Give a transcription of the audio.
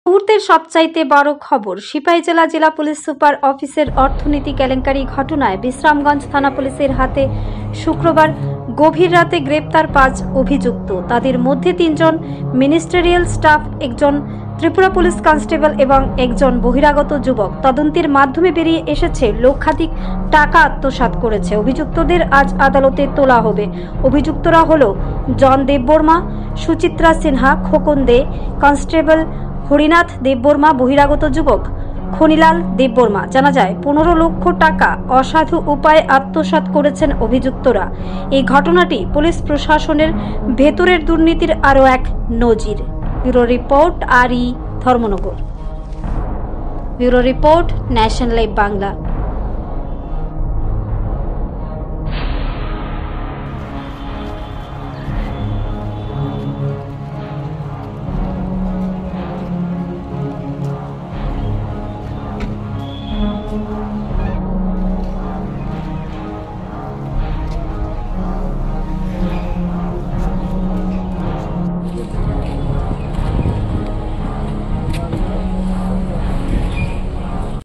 মুহূর্তের সবচাইতে বড় খবর, সিপাহীজলা জেলা পুলিশ সুপার অফিসের অর্থনীতি কেলেঙ্কারি ঘটনায় বিশ্রামগঞ্জ থানা পুলিশের হাতে শুক্রবার গভীর রাতে গ্রেপ্তার 5 অভিযুক্ত। তাদের মধ্যে 3 জন মিনিস্টারিয়াল স্টাফ, একজন ত্রিপুরা পুলিশ কনস্টেবল এবং একজন বহিরাগত যুবক। তদন্তের মাধ্যমে বেরিয়ে এসেছে লক্ষাধিক টাকা আত্মসাৎ করেছে। অভিযুক্তদের আজ আদালতে তোলা হবে। অভিযুক্তরা হলো জন দেববর্মা, সুচিত্রা সিনহা, খোকন দে, কনস্টেবল হরিনাথ দেববর্মা, বহিরাগত যুবক খনিলাল দেববর্মা। জানা যায় 15 লক্ষ টাকা অসাধু উপায়ে আত্মসাৎ করেছেন অভিযুক্তরা। এই ঘটনাটি পুলিশ প্রশাসনের ভেতরের দুর্নীতির আরও এক নজির। Bureau report, RE Dharmanagar. Bureau report, national live Bangla.